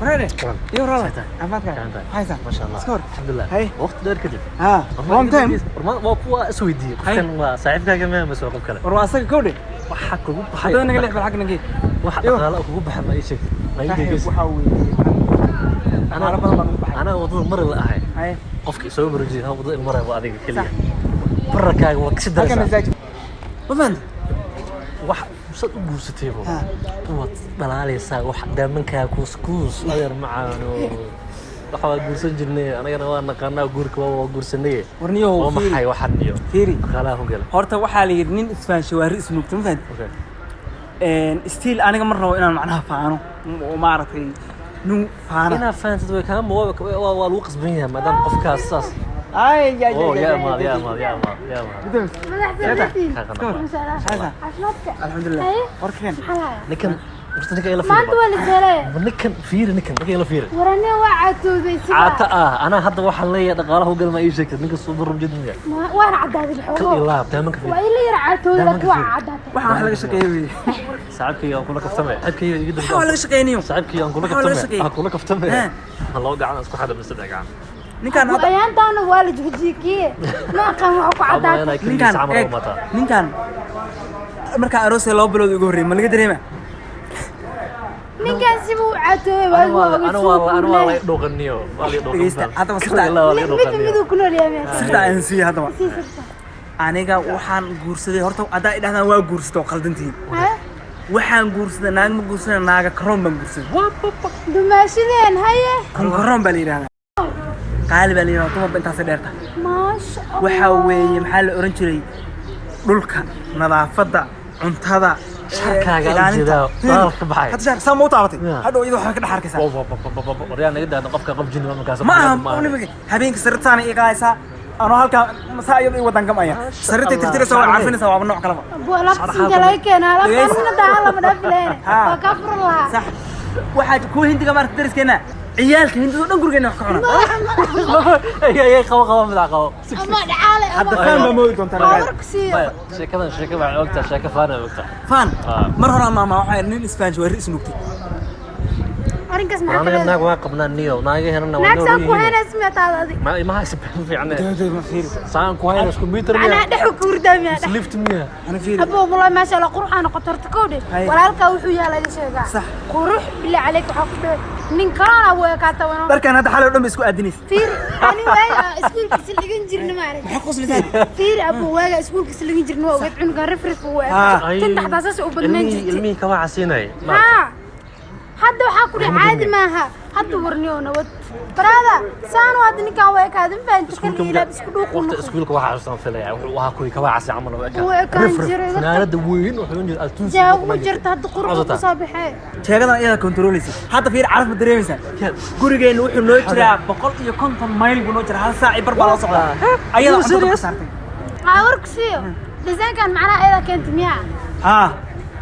وريني يورا عفاتك حيسا ما شاء الله سكور الحمد لله هاي وقت دير كدب ها لونج تايم ما kuwa isweydiiyay qofkan waa saaxiibkaaga ma soo qof kale warwaasaka kowdhe waxa kugu baxay hadda naga leexbal xaq nagii waxa dhaqaale kugu baxay ma ii sheeg ma ii deegays waxa weeye ana badan baan u baxay ana wadada mar la ahay hay qofkii soo marjay wadada mar waa adiga kaliya barakaaga waa kasi halka darasa masaaj ma fahanta wax sad u guursatay waad dhalaalaysaa wax daamankaa kuuskuus adeer macaano waxa waa guursan jirnay anagana waa naqaanaa guurka waa guursanay warniyo oo maxay waxan iyo fiiri qalaha gal horta waxaa la yiri nin isfaan shawaari isnuugta ma fahanta stiil aniga mar rabo inaan macnaha faano oo maaragtay nu faana ina faantad way kama waa lagu qasban yahay maadaama qofkaas saas ay ya يا مال يا مال يا مال يا مال الحمد لله وركين نكن نكن إلى ما أنت ولا زلمة نكن فير نكن إلى فير وراني وعدتو ذي عتا أنا هذا واحد لي دقاله قال ما يجيك نكن صدر جدا يا وين عداد الحوار كل الله تامك فيه وإلي يرعتو لك وعداد waxaan laga shaqeeyay ساعدك يا أقول لك افتمع ساعدك جدا waxaan laga shaqeeyay ساعدك يا أقول لك افتمع أقول لك افتمع الله قاعد أسكت حدا مستدعي قاعد ninkan hadda ayaantaana waalid wajiikiye ma qan wax ku cadaad ninkan marka aroos loo bilood ugu horeeyay ma laga dareema ninkan si uu caatooy أنا والله دوقنيو والله دوقن hadda wasirta mid ku nool yahay sirta aan sii hadda aniga waxaan guursaday horta adaa idhahdaan waa guursato qaldantiin waxaan guursaday naag ma guursaday naaga karoon baan guursaday dumaashadeen haye karoon baa la yiraahdaa qaali baa la yiraahdaa tuma intaas dheerta maasha waxa weeye maxaa la oran jiray dhulka nadaafada cuntada شركاga ilaalinta dalka baxay hadda shar sama u taabatay hadhow iyadoo waxa ka dhax arkaysaa wariyaan naga daadna qofka qof jin markaas ma aha habeenka sartaan ay qaaysa anoo halka masaayid ay wadan gamaya sarita tirtiraysa waa caafinaysa waa nooc kale buu labsi galay keenaa labsina daala ma dhafileen waa ka furlaa sax waxa ku hindiga marka dariskeena ciyaalka hindiga dhan gurigeena wax ka cunaa ay qaw madax qaw ama dhaale hadda faan ma moodi doontaa sheekada waa ogta sheeka faana ogta faan mar hore maama waxa nin isfaanj waa riis nugtay arinkas ma anaga naag waa qabnaa niyo naaga helana waa naagsan ku hayna ismiyataada ma haysa fiicna ma fiiri saan ku hayna computer ana dhaxu kuurdamiya lift miya ana fiiri abo wallahi ma sha Allah qurxana qotorta koode walaalka wuxuu yaala laga sheegaa صح qurux bilaa عليك waxa ku dheer nin kalena way ka tabano darkan hadda xalay dhan isku aadinaysa fiir ani way iskuulkiisa laga jirna ma arag waxa qoslaysaa fiir abo waaga iskuulkiisa laga jirna waa ogad cunuga reference uu waa tan taxdaas u badnaan jirtay ilmi ka waa casinay hadda waxa ku caadi maaha hadda warniyo nabad barada saan wad ninkan way ka adin faanta kaliya isku dhuuq waqti iskuulka waxa xasuusan filaya waxa ku ka waa casi amal way ka jiray fanaanada weyn wuxuu injir altun jaagu jirta hadda qurux ku sabaxay sheegadan iyada controlaysa hadda fiir caraf ma dareemaysa gurigeena wuxuu noo jiraa 150 mayl buu noo jiraa hal saac bar baa la socdaa ayada cunto ka saartay warksiyo deegaankan macnaha ayada keentay miya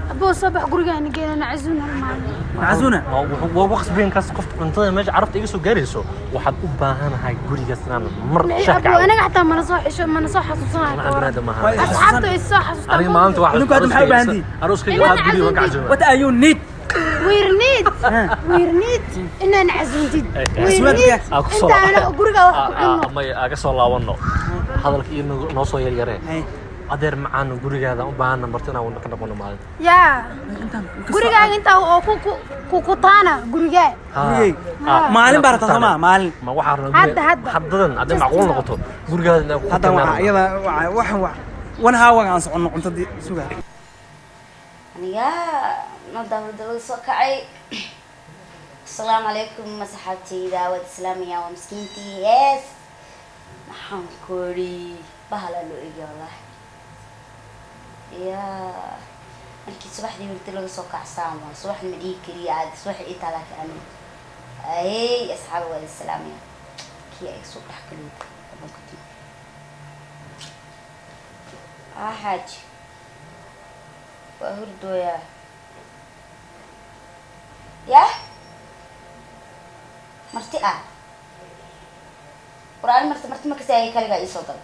أبو صباح قرقاني جينا نعزونا المال نعزونا ووقت بين كاس قفت انتظر ما عرفت ايش جاريسو وحد أباهنا هاي قرقة سنان مر شاك أبو أنا قاعد ما نصح إيش ما نصح حسوسنا أصحابته يصح حسوسنا أنا ما أنت واحد إنك هذا محل بهندي أروسك واحد قولي وقع جوا What are you need ويرنيد إننا نعزون جد ويرنيد أنت أنا قرقة ما أقصى الله ونه هذا الكي إنه نوصل يريه أدير معانا قرية هذا وبعنا مرتنا ونكنا قلنا معاه. يا قرية أنت أو كوكوتانا قرية. مالين بارت سما مالين. ما واحد حددن عدم معقول نقطه قرية هذا واحد وانا هاوى عن صعون أنت دي سوى. يا نضرب دلوس وكعي. السلام عليكم مسحتي دعوة إسلامية ومسكينتي يس. نحن كوري بهلا لو إجي والله. يا أنكي صباح دي قلت له سوق عصام صباح المديك رياض صباح إيطاليا كأني أي أصحاب السلامية كي أكسوق حكلوت أبو كتير حاج وأهردو يا مرتئة قرآن مرتي ما كسي كلجا يصدق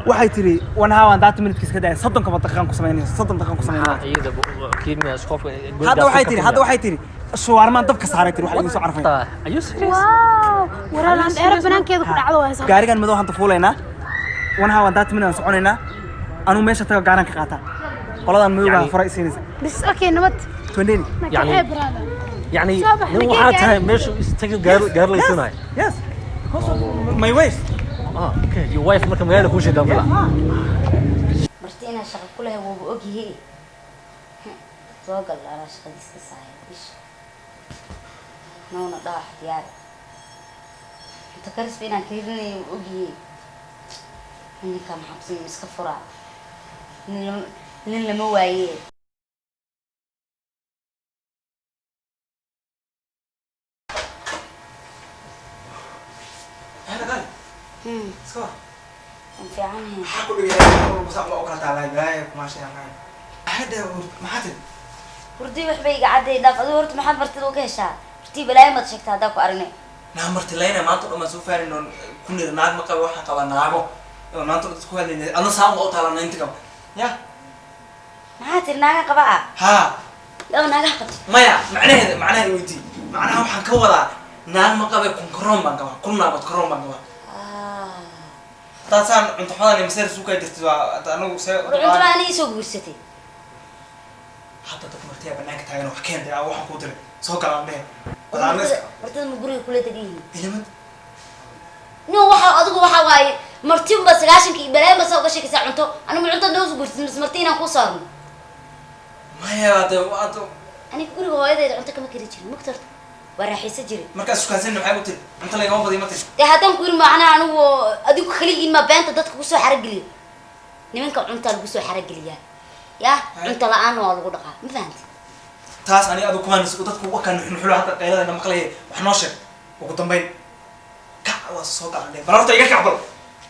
waxay tiri 1 hour and 30 minutes ka daa 30 daqiiqan ku sameynayso 30 daqiiqan ku sameynayso iyada kiimia isqofka hadda waxay tiri shawarmaan dabka saaray tiri waxa igu soo carfay ayu serious wow waraan dheer banaankeeda ku dhacdo waa gaarigan madow hanta fuulayna 1 hour and 30 minutes soconayna anu meesha tago gaaran ka qaata qoladan madowga fara isiinaysa بس اوكي نبت 20 يعني نو waxaa meesha istaga gaar leysanaay yes because of my wife okay your wife marka magaalada ku sheedan fala martiina shaqo ku leh wuu ogyahay soo gal ala shaqadiisa saaxiib ish noona dhax diyaar inta karis inaan keenay ogyahay ninka maxabsin iska fura nin lama waayay iska في عنه حكوا لي يا بس الله أكرت على جاي ما شاء الله هذا محاتن وردي وحبي قعدي داق أدورت محل برتدو كيشا برتي بلاي ما تشكت هذاك وأرني نعم مرتلينا ما أنتم ما سوفر إنه كنا نعم ما قبل واحد قبل نعمه ما أنتم تقول إن أنا صام أو تعالى ننتكم يا محاتن ناقة قبعة ها لا ناقة قبت مايا معناه يودي معناه وحن كولا نعم ما قبل كون بانكوا كنا بتكرم بانكوا تاسان أنت حاضر مسير سوكا يدرتوا أنا وسا وأنت ما أنا يسوق بستي حتى تكمرتيها بناك تاعنا وحكين ده أو حكوا ترى سوكا لامنه ولا عمس مرتد مقولي كل تجيه إلمت نو واحد أدوك واحد واي مرتين بس عشان كي بلاي بس أوقات شيء كسر عنده أنا من عنده دوز بقول بس مرتين أنا خسرنا ما هي هذا أنا بقول هو هذا عنده كم كريتش مكتر وراح يسجل مركز سكازين معي قلت أنت اللي قام بدي ما تش ده هذا نقول معنا عنو أديك خليه ما بين تدك بسوا حرق لي نمنك عنده بسوا حرق لي يا عنده لا أنا ولا قدقة ما فهمت تاس أنا أدو كمان سكوتات كوا كان نحن حلو حتى قيادة لما قليه وحناشر وقدام بين كع وصوت عليه برافو تيجي عبر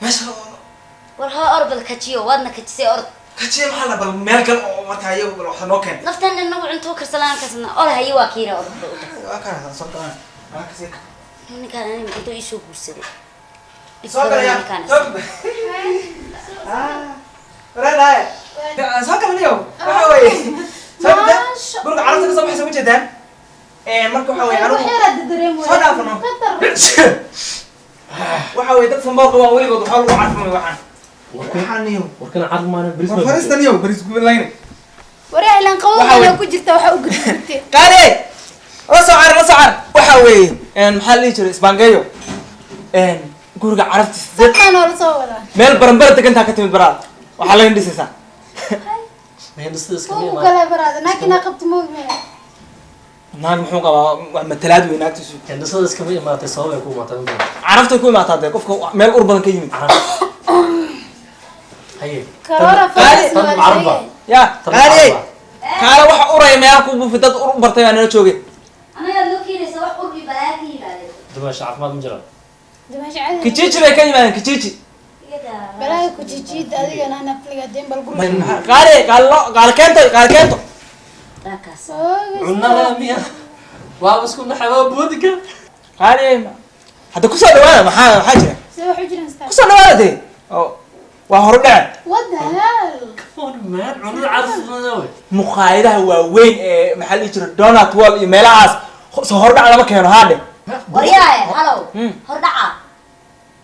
ماشي ورها أرض الكتشيو وادنا كتشي أرض كتير محل بالميركل ومركها هي وحنوكن نفتن إنه عنده كرسلان كسرنا أولا هي واكيرة أرض كان هذا صدق أنا كسيك هني كان أنا بدو يشوف برسلي صدق يا صدق لا صدق اليوم حوي صدق برك عرفت الصبح سوي جدا مركو حوي أنا صدق فنو وحوي تدفن برضه وولي برضه حاول عارفهم وحن وحنيو warkana cad maana bris فرستنيو بريس قبلين ورا إلى قوة لو كنت وحوق قالي رصعر وحوي محل يجري اسبانجيو guriga carabti sided أنا ولا صورة meel baranbar degantaa ka timid baraad waxa laga dhisaysaa meel iska هو قال براد لكن أخذت مؤمنة naag muxuu qabaa wax matalaad weyn naagtiisu kendisada iska ma imaatay sabab ay ku imaatay carabta ku imaataa qofka meel ur badan ka yimid haye كرارة فارس عربة ya qaali kaala waxa uraya meel ku buufi dad ur bartay aan la joogay أنا يا لوكي لسه واحد قربي بلاكي بعد dumasha caafimaad ma jiraan دمشق عادي kijiiji bay ka yimaadeen kijiiji كده بلاي كوتشيت هذه أنا نفلي قدام بالقرب qaali keento راكاس cunada miya waa isku naxay boodika qaali hadda ku soo dhawaada maxaa jira سوي حجرة ku استاذ soo dhawaada de waa hor dhac what the hell man cunada carfadooda muqaayadaha waaweyn ee maxaa la jira donut wall iyo meelahaas soo hor dhac lama keeno haadhe ورياي هلو هردعة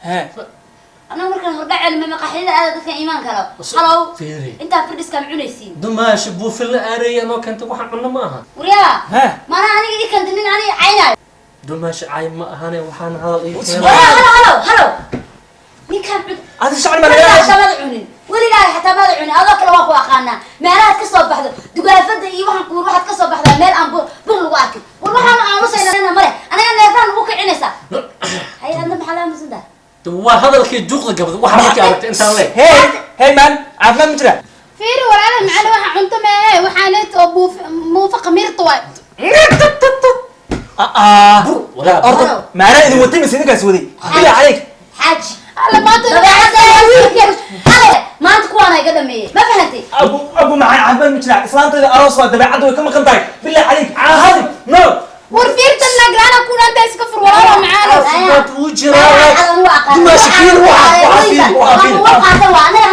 ha أنا مركز هردعة لما مقاحيل هذا ذكر إيمان كلام هلو fiiri أنت فردس كم عنيسين dumasha buufil la aaraya noo keenta waxa cunna maaha وريا ha ما أنا إيه كنت من أنا عيناي dumasha caay ma ahane waxaan hadal ii وريا هلو مين كان هذا الشعر ما حتى له ما دعوني ولي قال حتى ما دعوني هذاك لو أخو أخانا ما أنا كسب بحده دقافة دي واحد كور واحد كسب بحده مال أم بقول واكل والله أنا وصل أنا مرة أنا نفران بوك عنسة هاي أنا محلها مزنده waa hadalkii juuqda gabadha waxa markii aragtay intaan leey hey man caafimaad ma jira فيري ولا معنا واحد عنده ما وحانت أبو موفق ميرطوي wala ordo maana idin watay mise idinkaas waday bilaa calayk حاج على ما ما أنت كوانا يقدمي ما فهمتي abu macaan caafimaad ma jira islaantayda aroos waa dabeecadda way ka maqan tahay bilaa calayk caahadi no ورفيرت النقرانة كون أنت إسكفر ولا معنا wuu jiraa dumasha fiir waxa fiir وأنا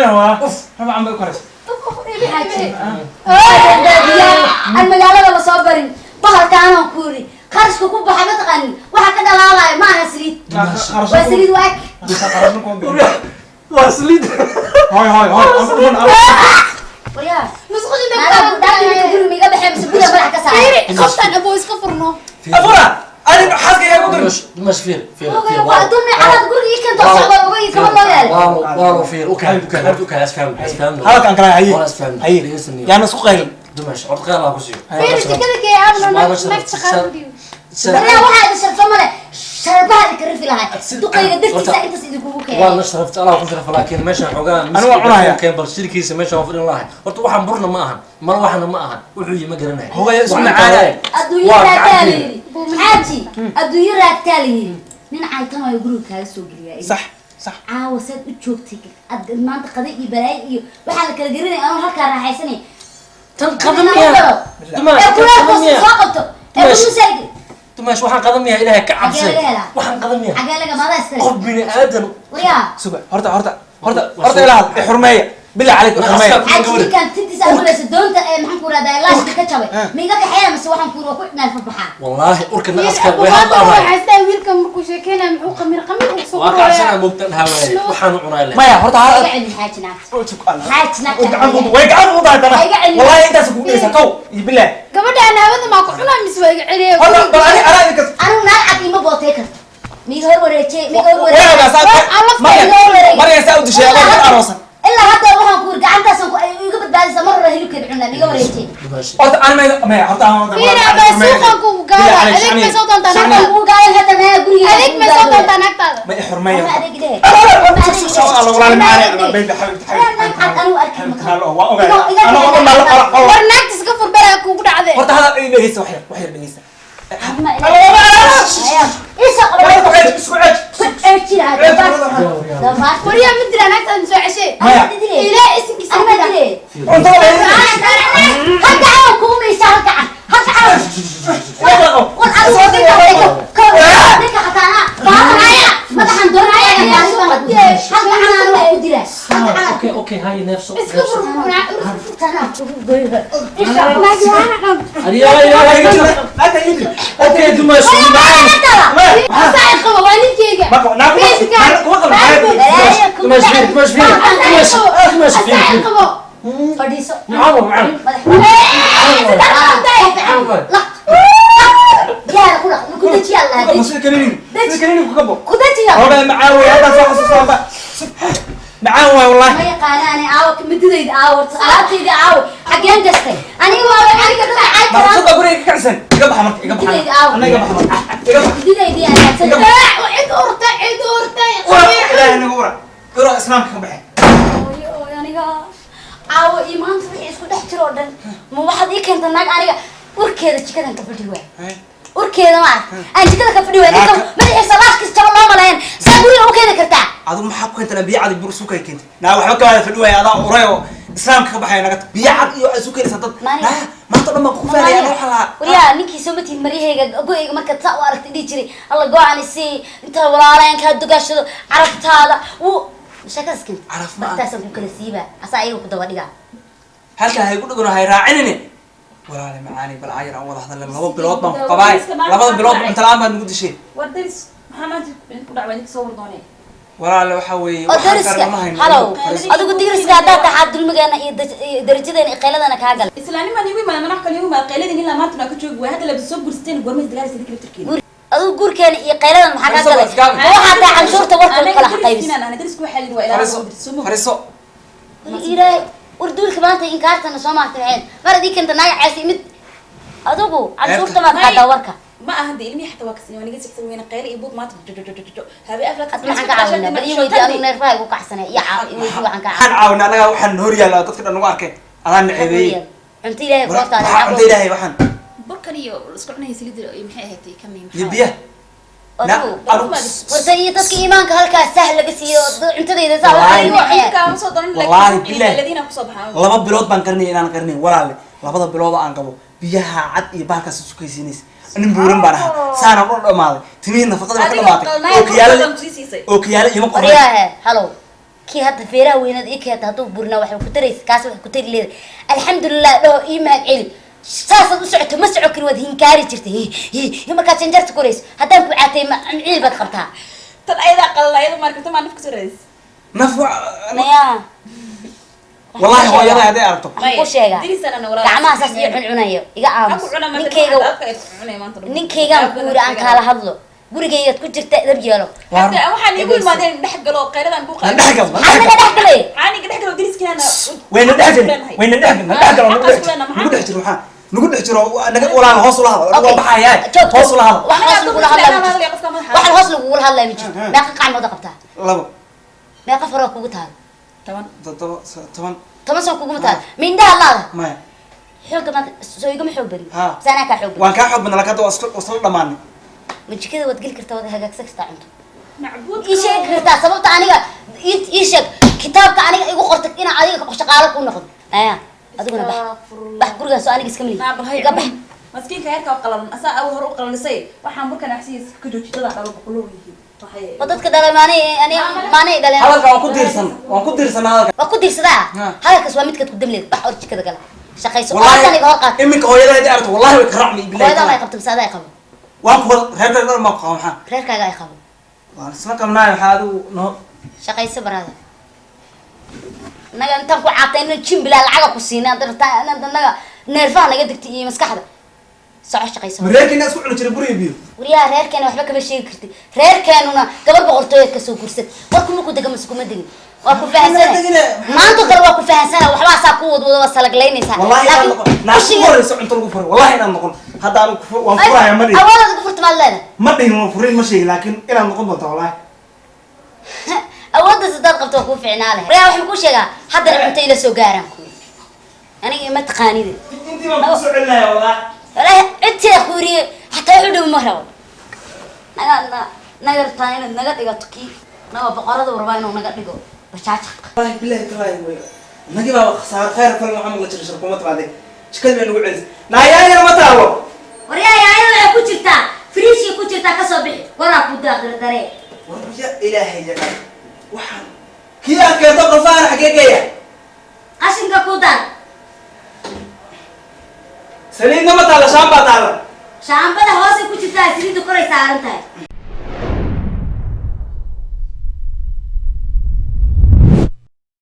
وين هو ربع عم بكرس حاجي المجال لما صابرين بحر كانوا كوري خرجك كوب حاجة تغني واحد كده لا ما أنا سريد وسريد واك واسليد هاي ويا مسخوش أنا بدأت نقول ميجا بحب سبوده ولا كسر فيري خفتان أبويس كفرنا أفورا أنا حاسك يا قدر مش فير وأدومي على تقول لي كنت أصعب وقولي كمان لا يلا والله فير اوكي اسفهم هذا كان كلام هي والله اسفهم هي يعني سوق قيل دمش عرض قال الله كسيو فيري تكذا كي عاملة نكت خارديو أنا واحد الشرطة ماله شربها الكرفي لها دقيقة دكتي ساعتها سيدكوا كي والله شرفت انا وكنت لكن ماشي حوغان أنا وعناها. كان برشيركيس ماشي وفر الله horta waxaan burna ma ahan mar waxana ma ahan wuxuu ma garanayo هو اسمه عادي الدنيا راكالي حاجي الدنيا راكالي من عايتان way guriga soo geliyaa صح صح caawasad u joogtay ad maanta qaday iyo balaay iyo waxa la kala garinay aan halka raaxaysanay tan qadamiya dumash soo qabto dumash waxaan qadamiya ilaahay ka cabsay waxaan qadamiya xagee laga maada iskale qof bini aadan wariyaa سوق هرتا إلى حرمية بالله عليك حرمية عجيب كان تدي سأقول دونت محن كورا ده لاش كتشبه ميجا كحياة بس وحن كورا كنا الفبحة والله أركن أسكت وهذا هو حسين ويلكم مركو شكينا محو قمير واقع عشان مبتل هواي وحن عنا ما يا هرتا هذا يعني حاجنا حاجنا ويقعد وضع والله أنت سكون ليس كو بالله قبل أنا هذا ما كنا مسوي عليه هرتا بل أنا نلعب إما بوتيكر ميجا هو وريتشي ميجا هو وين يا ساعة مريم ساعة شيء أنا أروسا إلا هذا وحن كورا قعدت سنكو يقبل بعد مرة هيلو كده عنا ميجا وريتشي هرتا أنا ما هرتا فينا بسوقكم قال عليك ما صوت أنت أنا مو قايل هذا ما يقول عليك ما صوت أنت نكتة ما حرمية أنا عليك ده الله والله معانا بنت حبيبتي أنا وأركب مكان ورناك تسكفر بلاك وقول عليه هرتا هذا إيه ليس وحير ليس وريا مدري أنا أكتر نسوي عشاء إلى اسمك أنا ما أدري هكا عاو كومي هكا هكا والأصوات ديك حتى أنا مدحن دون اوكي هاي نفسه اسكفر اوكي دمش فديسو معاهم معاهم يا كنا كنت يلا مسؤول كنين كبو كنت يلا هذا معاوي هذا صح معاوي والله ما يقاناني عاو كمديد عاو صلاتي عاو حقين قستي أنا أنا كده ما عايز تصدق أقولك كعسن يقبح مرك أنا يقبح مرك دي أنا عيد أورتا لا أنا قرأ إسلامك كبحي عاو إيمان صحيح إسكو تحترو دن مو واحد يكن تناك أنا وركيدا جكدا كفديوا وركيدا ما أنا جكدا كفديوا أنا ما يحصلش كيس ترى ما ملاين سأقولي أوكي كرتا هذا ما حق كنت أنا بيعاد برسوكي كنت نا وحبك هذا في الوعي هذا قريو إسلامك كبحي أنا قلت بيعاد يسوكي لساتد ما تقول ما كوفا لي أنا وحلا وريا نيكي سمتي مريه قوي ما كنت وارك تدي جري الله قاعني سي أنت ولا لين كهدقاش عرفت هذا و مش هكذا عرف ما تاسم كل سيبه أساعيه كده وديها هل كان هيقول لك هاي راعنني ولا لي معاني بالعير أول واحد لما هو بلوت ما قباي لما بلوت أنت الآن ما نقول شيء ودرس محمد بنت دعوانك صور دوني ولا لو حوي درس هلو أدو درس كذا تحد المجانا درجتين قيلنا كهجل إسلامي ما نبي ما نروح كل يوم قيلنا إلا ما تنا كتشوف وهذا اللي بيصب قرستين قرمز دجاج سيدك التركي أدو جور كان قيلنا محاكاة هو حتى عن شرطة ورطة القلع قيبس أنا درس كل حل وإلى فريسو إيراي وردول كمان تين كارتنا سمعت معين مرة دي كنت ناجح عسي مد أدوبو عن شرطة ما تحدى وركة ما أهدي علمي حتى وكسني وأنا قلت سكسي وين قيل يبوط ما هذه أفلك أسمع عنك عاونا بدي ودي أنا نرفع يقول كحسنة يا يقول عنك حن عاونا أنا وحن نوريا لا تذكر أنا واقع أنا نعيبي أنت إلهي فرصة أنت إلهي وحن بركني اسكعنا هي سليد يمحي هتي كم يبيه أدوبو ورتي تسكي إيمانك هلك سهل قسي أنت ذي صار والله بالله الذين كصبحا لما بلود بانكرني أنا كرني ولا لي لما بلود أنقبو بيها عد يباك سكيسينيس أنا بورن بارها سانا قول مالي تنين فقط ما كل مالي أوكيالا يوم قرية ورياه هلو كي هذا فيرا وين هذا إيه هذا هتو برنا واحد كتريس كاس واحد كتير ليه الحمد لله له إيمان علم ساسة وسعته مسعو كل وده هنكاري ترتي هي ما كانت نجرت كوريس هذا بعتي ما علبة خبطها طلع إذا قال لا يضمن كنت ما نفك سريس نفع نيا والله هو يلا هذا أرتو أقول شيء دري سنة ولا كعما أساس يعنعنايو إيجا عامس ninkayga guuri aan kala hadlo gurigayga ku jirta dab yeelo waxaan igu imaadeen dhex galo qeyradan ku qaad dhex gal aniga dhex galay aniga dhex galo diriskana wayna dhex galo nagu dhex jiro waxaa nagu dhex jiro naga walaal hoos ula hadal waa baxaya hoos ula hadal waxaan hoos lagu hadlay ma jiro meeqa qacmood qabtaa labo meeqa faro kugu taal toban soo kugu taal mindhaa laada maya xoogga ma soo igama xoog bari ها sana ka xoog bari waan ka xoog badnaa laka wasla dhamaanay majikada wad gal kartaa wad hagaagsan kartaa cunto macbuud ii sheeg kartaa sababta aniga ii sheeg kitaabka aniga igu qortay in adiga shaqaale ku noqdo aya adiguna bax gurigaas aniga iska mali iga bax maskiinka heerka qalalan asaa aw hor u qalalisay waxaan burkan axsiis ka joojidada dhalo boqoloo yihiin wadadka dhalay maanay dhaleen hadalka waan ku diirsan hadalka waa ku diirsadaa hadalkaas waa midka ku damleed bax or jikada gala shaqayso oo aniga hor qaad iminka hooyada ay arto wallahi way karacmi bilaay hooyada ay qabto saada ay qabo waan ku reerka ma qabo maxaa reerkaaga ay qabo waan isla qabnaa waxa adu no shaqayso barada naga intaan ku caatayna jim bilaa lacaga ku siinaa dartaa naga neerfaha naga digtay iyo maskaxda soco shaqayso reerkina isku cuni jiray buriga biyo wariyaa reerkeena waxba kama sheegi karti reerkeenuna gabar boqortooyad ka soo gursad warku ma ku dega masku ma degin waa ku fahansanay maanta kale waa ku fahansanay waxba asaa ku wadwada salagleynaysa laakiin naashi warayso cunto lagu furo wallahi inaan noqon hadda aan waan furaaya ma dhihin awood ku furtay leedahay ma dhihin waan furin ma sheegi laakiin inaan noqon doonto wallahi awoodda sadad qabto ku fiicnaa leh wariyaa waxaan ku sheegaa hadda cunto ila soo gaaraan ku aniga ma taqaanid intii baan ku soo celinayaa wallahi walahi intii khuriye hatta wuxuu dhow ma rabo naga taayna naga dhigato ki naga boqorada warba inuu naga dhigo bajaaja wallahi billahi taala nagi baa khasaar khayr fal ma amal jirin shirkumad baade shikal baan ugu celis naayaayna ma taabo wariyaa yaayada ay ku jirtaa friishi ku jirtaa ka soo bixi waraa ku daaqir daree warbiya ilaahay jannah waxaan kii aan keento qafaar xageegay